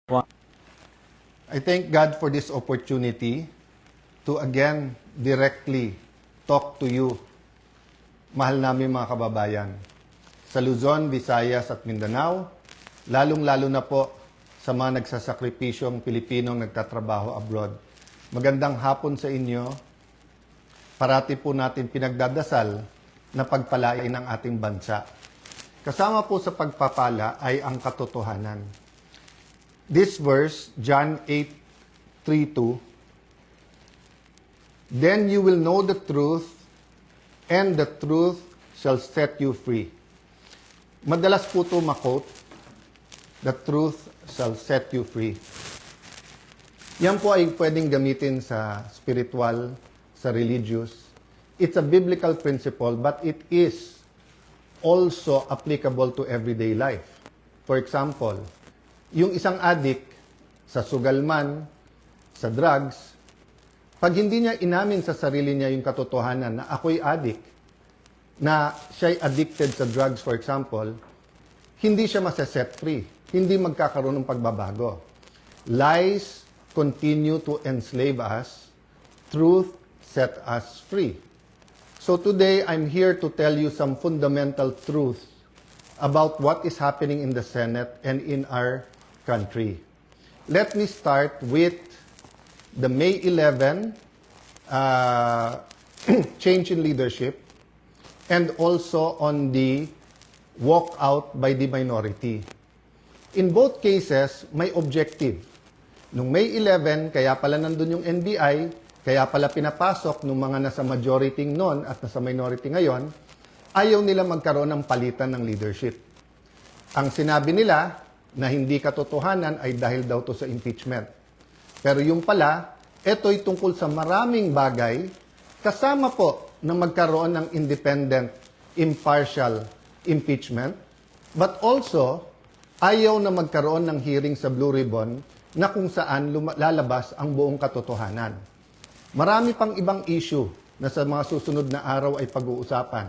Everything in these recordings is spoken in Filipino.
I thank God for this opportunity to again directly talk to you, mahal namin mga kababayan, sa Luzon, Visayas at Mindanao, lalong-lalo na po sa mga nagsasakripisyong Pilipinong nagtatrabaho abroad. Magandang hapon sa inyo. Parati po natin pinagdadasal na pagpalain ang ating bansa. Kasama po sa pagpapala ay ang katotohanan. This verse, John 8:3-2, "Then you will know the truth, and the truth shall set you free." Madalas po ito makot, "The truth shall set you free." Yan po ay pwedeng gamitin sa spiritual, sa religious. It's a biblical principle, but it is also applicable to everyday life. For example, yung isang addict sa sugal man, sa drugs, pag hindi niya inamin sa sarili niya yung katotohanan na ako'y addict, na siya'y addicted sa drugs, for example, hindi siya masaset free. Hindi magkakaroon ng pagbabago. Lies continue to enslave us. Truth set us free. So today, I'm here to tell you some fundamental truths about what is happening in the Senate and in our country. Let me start with the May 11 change in leadership and also on the walkout by the minority. In both cases, may objective. Nung May 11, kaya pala nandun yung NBI, kaya pala pinapasok ng mga nasa majority noon at nasa minority ngayon, ayaw nila magkaroon ng palitan ng leadership. Ang sinabi nila na hindi katotohanan ay dahil daw to sa impeachment. Pero yung pala, ito'y tungkol sa maraming bagay, kasama po na magkaroon ng independent, impartial impeachment, but also, ayaw na magkaroon ng hearing sa Blue Ribbon na kung saan lalabas ang buong katotohanan. Marami pang ibang issue na sa mga susunod na araw ay pag-uusapan.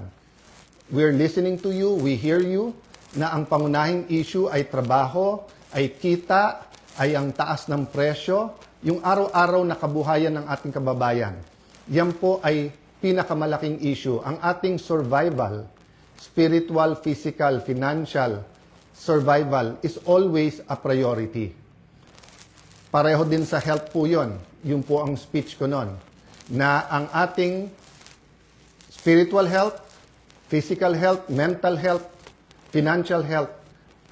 We're listening to you, we hear you, na ang pangunahing issue ay trabaho, ay kita, ay ang taas ng presyo, yung araw-araw na kabuhayan ng ating kababayan. Yan po ay pinakamalaking issue. Ang ating survival, spiritual, physical, financial survival is always a priority. Pareho din sa health po yun. Yun po ang speech ko nun. Na ang ating spiritual health, physical health, mental health, financial health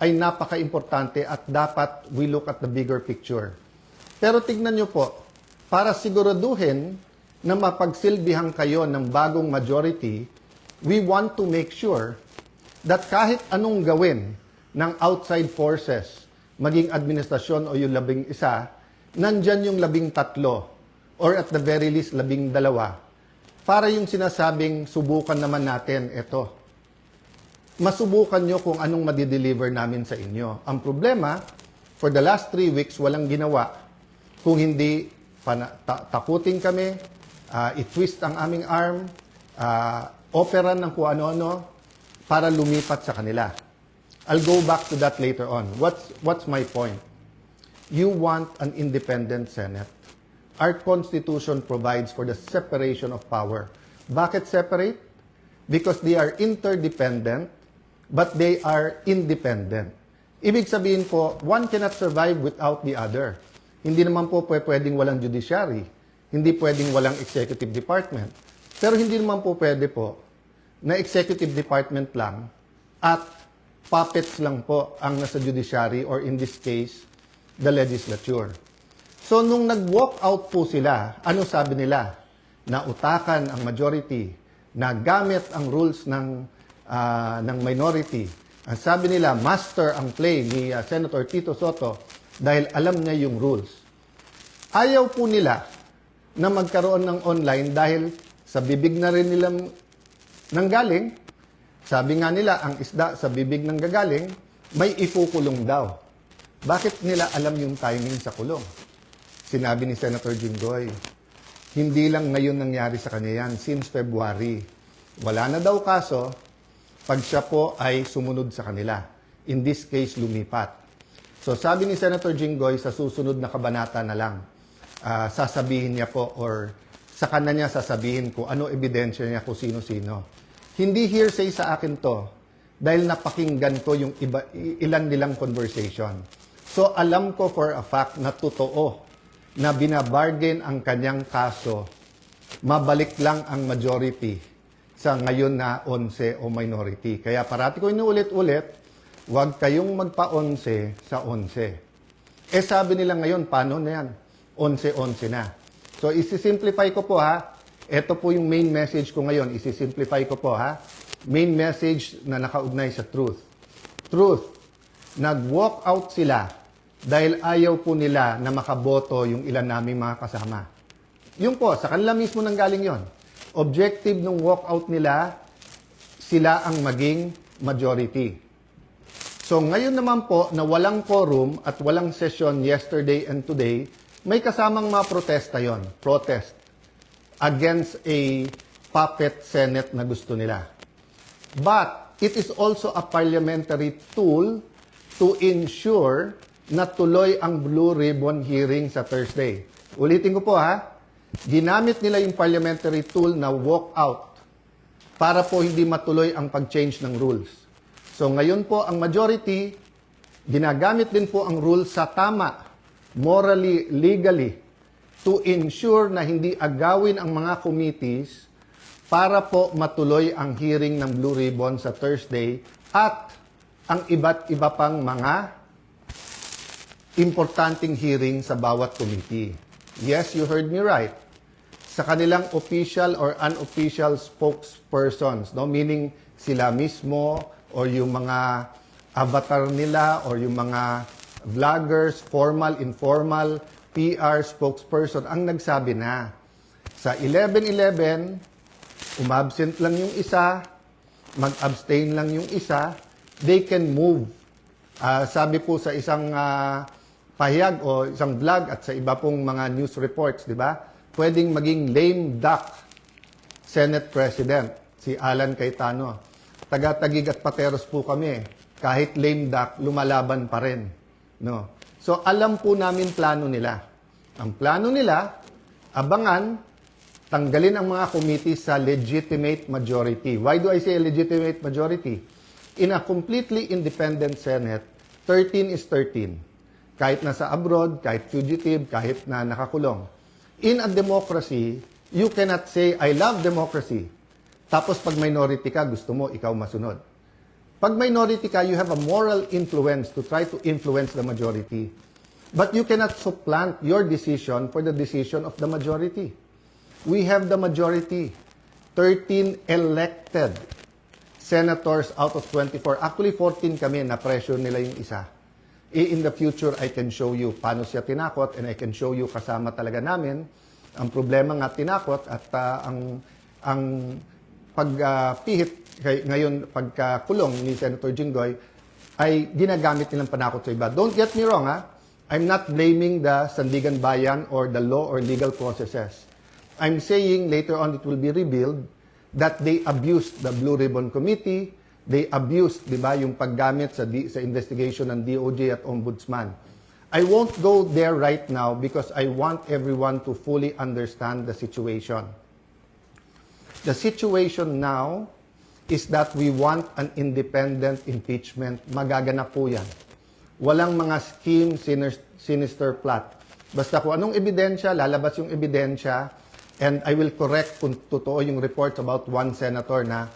ay napaka-importante at dapat we look at the bigger picture. Pero tignan nyo po, para siguraduhin na mapagsilbihan kayo ng bagong majority, we want to make sure that kahit anong gawin ng outside forces, maging administrasyon o yung 11, nandyan yung 13 or at the very least 12 para yung sinasabing subukan naman natin ito. Masubukan nyo kung anong madideliver namin sa inyo. Ang problema, for the last 3 weeks, walang ginawa. Kung hindi takutin kami, i-twist ang aming arm, operan ng kung ano-ano, para lumipat sa kanila. I'll go back to that later on. What's my point? You want an independent Senate. Our Constitution provides for the separation of power. Bakit separate? Because they are interdependent, but they are independent. Ibig sabihin po, one cannot survive without the other. Hindi naman po pwedeng walang judiciary. Hindi pwedeng walang executive department. Pero hindi naman po pwede po na executive department lang at puppets lang po ang nasa judiciary or in this case, the legislature. So nung nag-walk out po sila, ano sabi nila? Na utakan ang majority, na gamit ang rules ng minority. Ang sabi nila, master ang play ni Senator Tito Sotto dahil alam niya yung rules. Ayaw po nila na magkaroon ng online dahil sa bibig na rin nilang nanggaling. Sabi nga nila, ang isda sa bibig nang gagaling, may ikukulong daw. Bakit nila alam yung timing sa kulong? Sinabi ni Senator Jinggoy, hindi lang ngayon nangyari sa kanya yan, since February. Wala na daw kaso, pag siya po ay sumunod sa kanila. In this case, lumipat. So sabi ni Senator Jinggoy, sa susunod na kabanata na lang, sasabihin niya po or sa kanya niya sasabihin kung ano ebidensya niya kung sino-sino. Hindi hearsay sa akin to dahil napakinggan ko yung ilan nilang conversation. So alam ko for a fact na totoo na binabargain ang kanyang kaso, mabalik lang ang majority sa ngayon na 11 o minority. Kaya parati ko inuulit-ulit, huwag kayong magpa-11 sa 11. Sabi nila ngayon, paano na yan? 11-11 na. So, isi-simplify ko po ha. Ito po yung main message ko ngayon. Isi-simplify ko po ha. Main message na nakaugnay sa truth. Truth. Nag-walk out sila dahil ayaw po nila na makaboto yung ilan naming mga kasama. Yun po, sa kanila mismo nanggaling yon. Objective ng walkout nila, sila ang maging majority. So ngayon naman po na walang quorum at walang session yesterday and today, may kasamang mga protesta yon. Protest against a puppet Senate na gusto nila. But it is also a parliamentary tool to ensure na tuloy ang Blue Ribbon hearing sa Thursday. Ulitin ko po ha. Ginamit nila yung parliamentary tool na walk out para po hindi matuloy ang pag-change ng rules. So ngayon po ang majority, ginagamit din po ang rules sa tama, morally, legally, to ensure na hindi agawin ang mga committees para po matuloy ang hearing ng Blue Ribbon sa Thursday at ang iba't iba pang mga importanteng hearing sa bawat committee. Yes, you heard me right. Sa kanilang official or unofficial spokespersons, no? Meaning sila mismo or yung mga avatar nila or yung mga vloggers, formal, informal, PR spokesperson ang nagsabi na sa 11-11, umabsent lang yung isa, mag-abstain lang yung isa, they can move. Sabi po sa isang pahayag o isang vlog at sa iba pong mga news reports, di ba? Pwedeng maging lame duck Senate President, si Alan Cayetano. Taga-Taguig at Pateros po kami. Kahit lame duck, lumalaban pa rin. No? So, alam po namin plano nila. Ang plano nila, abangan, tanggalin ang mga committee sa legitimate majority. Why do I say legitimate majority? In a completely independent Senate, 13 is 13. Kahit nasa abroad, kahit fugitive, kahit na nakakulong. In a democracy, you cannot say, I love democracy. Tapos pag minority ka, gusto mo, ikaw masunod. Pag minority ka, you have a moral influence to try to influence the majority. But you cannot supplant your decision for the decision of the majority. We have the majority. 13 elected senators out of 24. Actually, 14 kami na pressure nila yung isa. In the future, I can show you paano siya tinakot and I can show you kasama talaga namin. Ang problema nga tinakot at ang pagpihit ngayon pagkakulong ni Senator Jinggoy ay ginagamit nilang panakot sa iba. Don't get me wrong, ha? I'm not blaming the Sandigan Bayan or the law or legal processes. I'm saying later on it will be revealed that they abused the Blue Ribbon Committee. They abused, di ba, yung paggamit sa investigation ng DOJ at Ombudsman. I won't go there right now because I want everyone to fully understand the situation. The situation now is that we want an independent impeachment. Magaganap po yan. Walang mga scheme, sinister plot. Basta kung anong ebidensya, lalabas yung ebidensya, and I will correct kung totoo yung reports about one senator na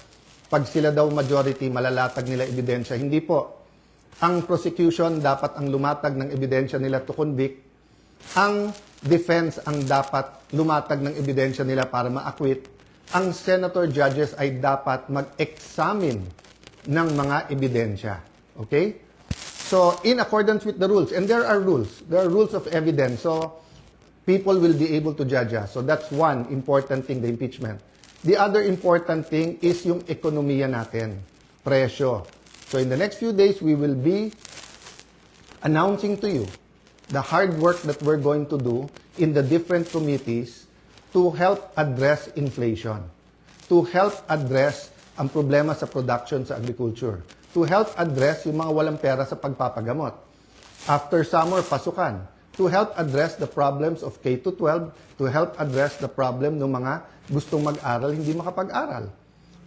pag sila daw majority, malalatag nila ebidensya. Hindi po. Ang prosecution dapat ang lumatag ng ebidensya nila to convict. Ang defense ang dapat lumatag ng ebidensya nila para ma-acquit. Ang senator judges ay dapat mag-examine ng mga ebidensya. Okay? So, in accordance with the rules, and there are rules of evidence. So, people will be able to judge us. So, that's one important thing, the impeachment. The other important thing is yung ekonomiya natin, presyo. So in the next few days, we will be announcing to you the hard work that we're going to do in the different committees to help address inflation, to help address ang problema sa production sa agriculture, to help address yung mga walang pera sa pagpapagamot. After summer, pasukan. To help address the problems of K-12, to help address the problem ng mga gustong mag-aral, hindi makapag-aral.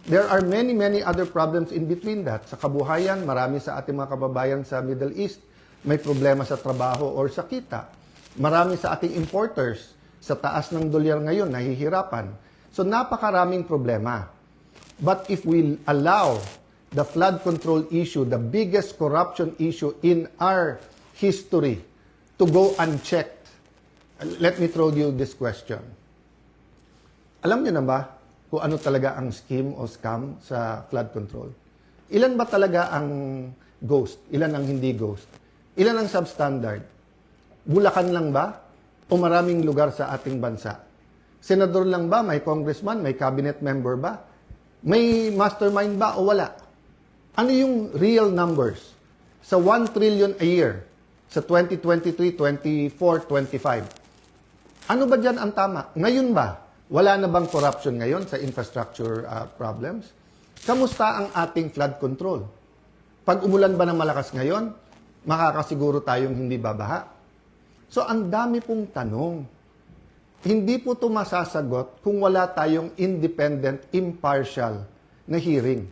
There are many, many other problems in between that. Sa kabuhayan, marami sa ating mga kababayan sa Middle East may problema sa trabaho or sa kita. Marami sa ating importers sa taas ng dolyar ngayon, nahihirapan. So napakaraming problema. But if we allow the flood control issue, the biggest corruption issue in our history, to go unchecked, let me throw you this question. Alam niyo na ba kung ano talaga ang scheme o scam sa flood control? Ilan ba talaga ang ghost? Ilan ang hindi ghost? Ilan ang substandard? Bulacan lang ba? O maraming lugar sa ating bansa? Senador lang ba? May congressman? May cabinet member ba? May mastermind ba o wala? Ano yung real numbers? Sa 1 trillion a year, sa 2023, 24, 25. Ano ba dyan ang tama? Ngayon ba? Wala na bang corruption ngayon sa infrastructure problems? Kamusta ang ating flood control? Pag umulan ba ng malakas ngayon, makakasiguro tayong hindi babaha? So, ang dami pong tanong. Hindi po ito masasagot kung wala tayong independent, impartial na hearing.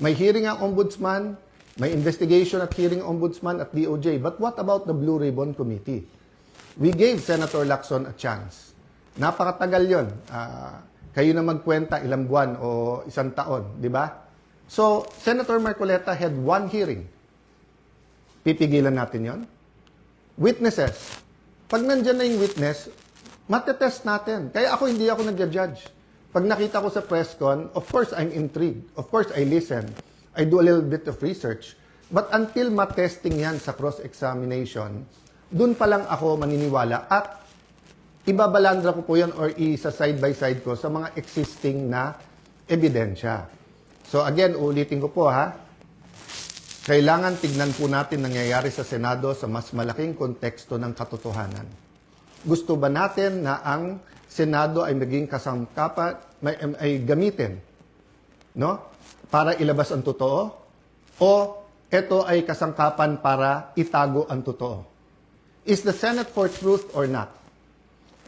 May hearing ang ombudsman, may investigation at hearing ombudsman at DOJ. But what about the Blue Ribbon Committee? We gave Senator Lacson a chance. Napakatagal yon. Kayo na magkwenta ilang buwan o isang taon, di ba? So, Senator Marcoleta had one hearing. Pipigilan natin yon. Witnesses. Pag nandyan na yung witness, matetest natin. Kaya ako hindi ako nagja-judge. Pag nakita ko sa press con, of course I'm intrigued. Of course I listen. I do a little bit of research. But until matesting yan sa cross-examination, dun pa lang ako maniniwala at ibabalandra ko po yan or isa side by side ko sa mga existing na ebidensya. So again, ulitin ko po ha, kailangan tignan po natin nangyayari sa Senado sa mas malaking konteksto ng katotohanan. Gusto ba natin na ang Senado ay maging kasangkapan, ay gamitin, no? Para ilabas ang totoo? O ito ay kasangkapan para itago ang totoo? Is the Senate for truth or not?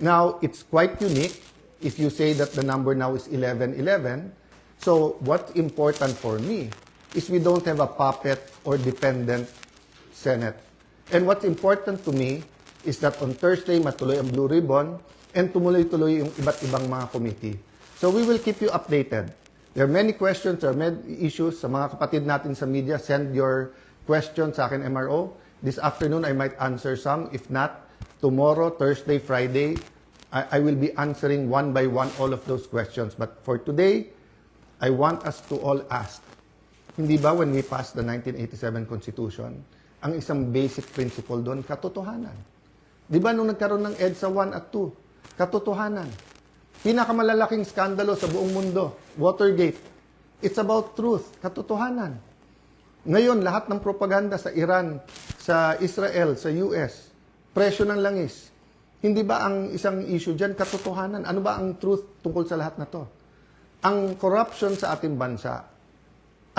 Now, it's quite unique if you say that the number now is 11-11. So, what's important for me is we don't have a puppet or dependent Senate. And what's important to me is that on Thursday, matuloy ang Blue Ribbon and tumuloy-tuloy yung iba't ibang mga committee. So, we will keep you updated. There are many questions, there are many issues. Sa mga kapatid natin sa media, send your questions sa akin, MRO. This afternoon, I might answer some. If not, tomorrow, Thursday, Friday, I will be answering one by one all of those questions. But for today, I want us to all ask, hindi ba when we passed the 1987 Constitution, ang isang basic principle doon, katotohanan? Di ba nung nagkaroon ng EDSA 1 at 2, katotohanan? Pinakamalalaking skandalo sa buong mundo, Watergate. It's about truth, katotohanan. Ngayon, lahat ng propaganda sa Iran, sa Israel, sa US, presyo ng langis. Hindi ba ang isang issue dyan, katotohanan? Ano ba ang truth tungkol sa lahat na to? Ang corruption sa ating bansa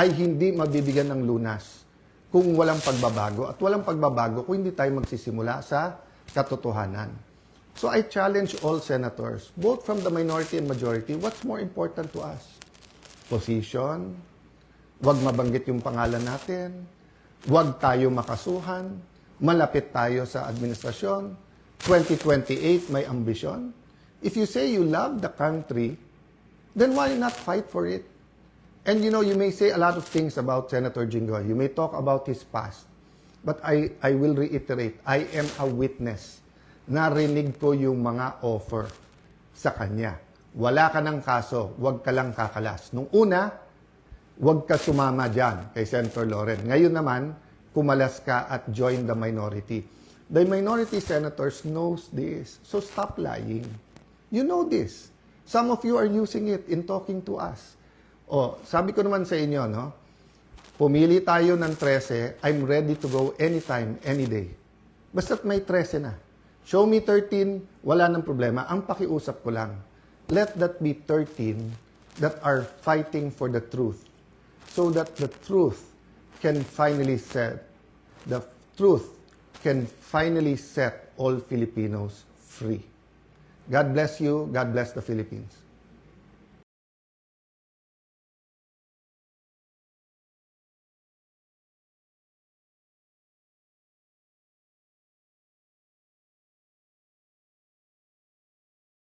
ay hindi mabibigyan ng lunas kung walang pagbabago. At walang pagbabago kung hindi tayo magsisimula sa katotohanan. So I challenge all senators, both from the minority and majority, what's more important to us? Position, wag mabanggit yung pangalan natin, wag tayo makasuhan, malapit tayo sa administrasyon, 2028 may ambisyon. If you say you love the country, then why not fight for it? And you know, you may say a lot of things about Senator Jinggoy. You may talk about his past. But I will reiterate, I am a witness. Narinig ko yung mga offer sa kanya. Wala ka ng kaso, wag ka lang kakalas. Nung una, wag ka sumama dyan kay Senator Loren. Ngayon naman, kumalas ka at join the minority. The minority senators knows this. So stop lying. You know this. Some of you are using it in talking to us. O, sabi ko naman sa inyo, no? Pumili tayo ng 13, I'm ready to go anytime, any day. Basta't may 13 na. Show me 13, wala nang problema. Ang pakiusap ko lang, let that be 13 that are fighting for the truth. So that the truth can finally said, the truth can finally set all Filipinos free. God bless you. God bless the Philippines.